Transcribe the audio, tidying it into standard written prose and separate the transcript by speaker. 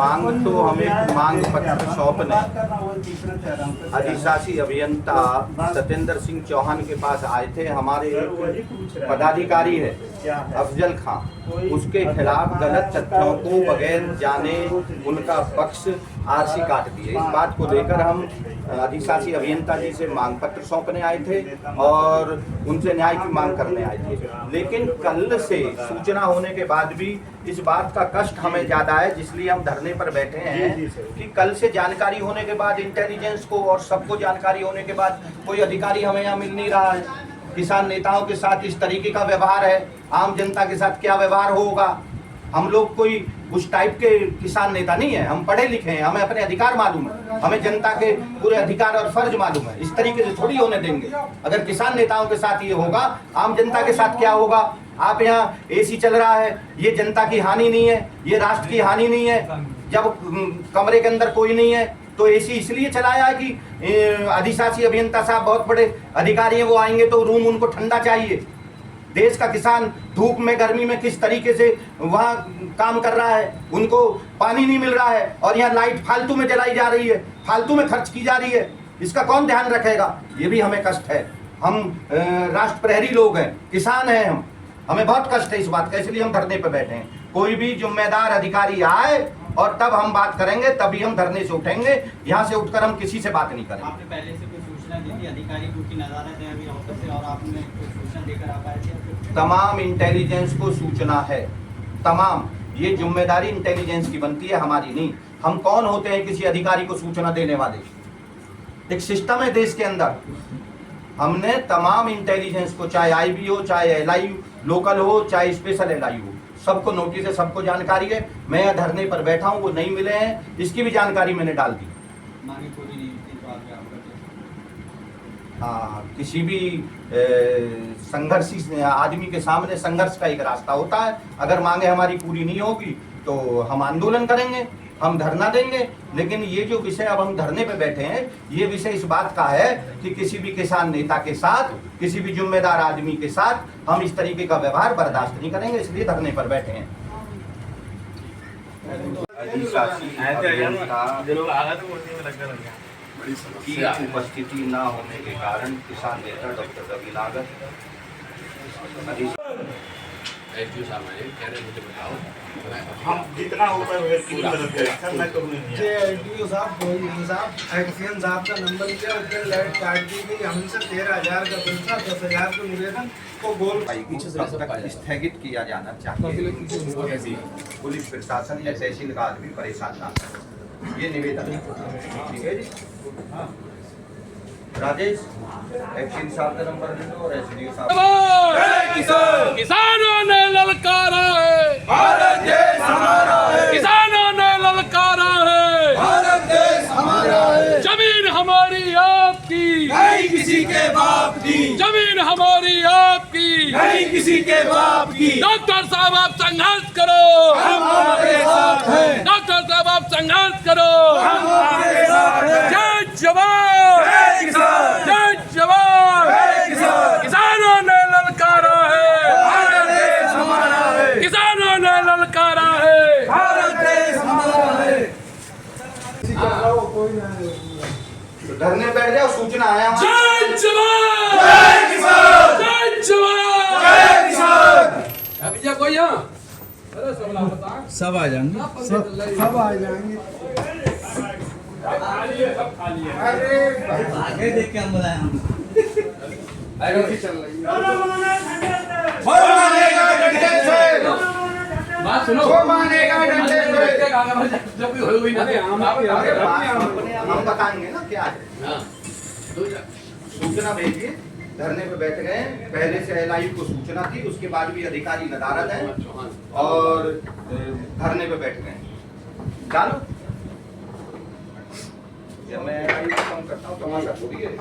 Speaker 1: मांग तो हमें मांग पत्र सौंपने अधिशासी अभियंता सत्येंद्र सिंह चौहान के पास आए थे। हमारे एक पदाधिकारी है अफजल खां, उसके खिलाफ गलत तथ्यों को बगैर जाने उनका पक्ष आरसी काट दिए। इस बात को लेकर हम अधिशासी अभियंता जी से मांग पत्र सौंपने आए थे और उनसे न्याय की मांग करने आए थे। लेकिन कल से सूचना होने के बाद भी इस बात का कष्ट हमें ज्यादा है, जिसलिए हम धरने पर बैठे हैं कि कल से जानकारी होने के बाद इंटेलिजेंस को और सबको जानकारी होने के बाद कोई अधिकारी हमें यहाँ मिल नहीं रहा है। किसान नेताओं के साथ इस तरीके का व्यवहार है, आम जनता के साथ क्या व्यवहार होगा। हम लोग कोई उस टाइप के किसान नेता नहीं है, हम पढ़े लिखे हैं, हमें अपने अधिकार मालूम है, हमें जनता के पूरे अधिकार और फर्ज मालूम है। इस तरीके से थोड़ी होने देंगे। अगर किसान नेताओं के साथ ये होगा, आम जनता के साथ क्या होगा। आप यहाँ एसी चल रहा है, ये जनता की हानि नहीं है, ये राष्ट्र की हानि नहीं है। जब कमरे के अंदर कोई नहीं है तो एसी इसलिए चलाया है कि अधिशासी अभियंता साहब बहुत बड़े अधिकारी हैं, वो आएंगे तो रूम उनको ठंडा चाहिए। देश का किसान धूप में गर्मी में किस तरीके से वहाँ काम कर रहा है, उनको पानी नहीं मिल रहा है और यहाँ लाइट फालतू में जलाई जा रही है, फालतू में खर्च की जा रही है। इसका कौन ध्यान रखेगा। ये भी हमें कष्ट है। हम राष्ट्र प्रहरी लोग हैं, किसान हैं, हमें बहुत कष्ट है इस बात का, इसलिए हम धरने पर बैठे हैं। कोई भी जिम्मेदार अधिकारी आए और तब हम बात करेंगे, तभी हम धरने से उठेंगे। यहाँ से उठकर हम किसी से बात नहीं करेंगे।
Speaker 2: आपने पहले से कोई सूचना दी थी अधिकारी की नज़ारत है अभी ऑफिस से, और आपने कोई सूचना देकर आ पाए थे?
Speaker 1: तमाम इंटेलिजेंस को सूचना है, तमाम। ये जिम्मेदारी इंटेलिजेंस की बनती है, हमारी नहीं। हम कौन होते हैं किसी अधिकारी को सूचना देने वाले। एक सिस्टम है देश के अंदर। हमने तमाम इंटेलिजेंस को, चाहे आईबी हो, चाहे एलआई लोकल हो, चाहे स्पेशल एलआई हो, सबको नोटिस है, सबको जानकारी है। मैं यहाँ धरने पर बैठा हूँ, वो नहीं मिले हैं, इसकी भी जानकारी मैंने डाल दी।
Speaker 2: मांगे पूरी नहीं थी तो आप क्या करते?
Speaker 1: हाँ, किसी भी संघर्षी आदमी के सामने संघर्ष का एक रास्ता होता है। अगर मांगे हमारी पूरी नहीं होगी तो हम आंदोलन करेंगे, हम धरना देंगे। लेकिन ये जो विषय अब हम धरने पे बैठे हैं, ये विषय इस बात का है कि किसी भी किसान नेता के साथ, किसी भी जिम्मेदार आदमी के साथ हम इस तरीके का व्यवहार बर्दाश्त नहीं करेंगे, इसलिए धरने पर बैठे हैं। अधिशासी अभियंता की उपस्थिति न होने के कारण किसान नेता डॉक्टर रवि लागत
Speaker 3: एसडीओ साहब आए, कह रहे मुझे बताओ
Speaker 4: हम जितना हो पाए पूरी मदद करें। सर मैं करूँगी
Speaker 5: एसडीओ साहब एक्सीएन साहब का नंबर लिया, उसने लाइट काट दी गई। हमसे 13,000 का पैसा, 10,000 का निवेदन को गोल
Speaker 1: स्थगित किया जाना चाहिए। पुलिस प्रशासन या तहसील का आदमी परेशान ना करे, ये निवेदन है। ठीक है जी। राजेश एक्शन साहब का नंबर दे दो और एसडीओ साहब।
Speaker 3: किसानों ने ललकारा है, भारत देश हमारा है। किसानों ने ललकारा है, भारत देश हमारा है। जमीन हमारी आपकी,
Speaker 4: नहीं किसी के बाप की।
Speaker 3: जमीन हमारी आपकी,
Speaker 4: नहीं किसी के बाप की।
Speaker 3: डॉक्टर साहब आप संघर्ष करो,
Speaker 4: हम आपके साथ हैं।
Speaker 3: डॉक्टर साहब आप संघर्ष करो।
Speaker 4: हम आपके साथ हैं।
Speaker 3: जय जवान,
Speaker 4: जय किसान,
Speaker 3: जय जवान।
Speaker 4: जय किसान।
Speaker 3: किसानों ने ललकारा है,
Speaker 4: भारत देश हमारा है।
Speaker 3: किसानों ने ललकारा है।
Speaker 4: भारत देश हमारा है।
Speaker 1: तो धरने बैठ जाओ, सूचना आया हमारे।
Speaker 3: जय जवान,
Speaker 4: जय किसान,
Speaker 3: जय जवान,
Speaker 4: जय किसान।
Speaker 3: अभी जा कोई यहाँ
Speaker 5: सब आ जाएंगे, सब आ जाएंगे।
Speaker 2: आगे देख के हम बुलाए हम
Speaker 5: चल रही है।
Speaker 4: वो मानेगा डंडे से,
Speaker 3: बात सुनो।
Speaker 4: वो मानेगा डंडे से।
Speaker 3: जब भी हुई ना
Speaker 1: हम बताएंगे ना क्या है।
Speaker 3: हाँ,
Speaker 1: सूचना भेजिए। धरने पे बैठ गए, पहले से एलआई को सूचना थी, उसके बाद भी अधिकारी नदारद है और धरने पे बैठ गए। डालो, जब मैं एलआई को कम करता हूँ तो हमारा थोड़ी है।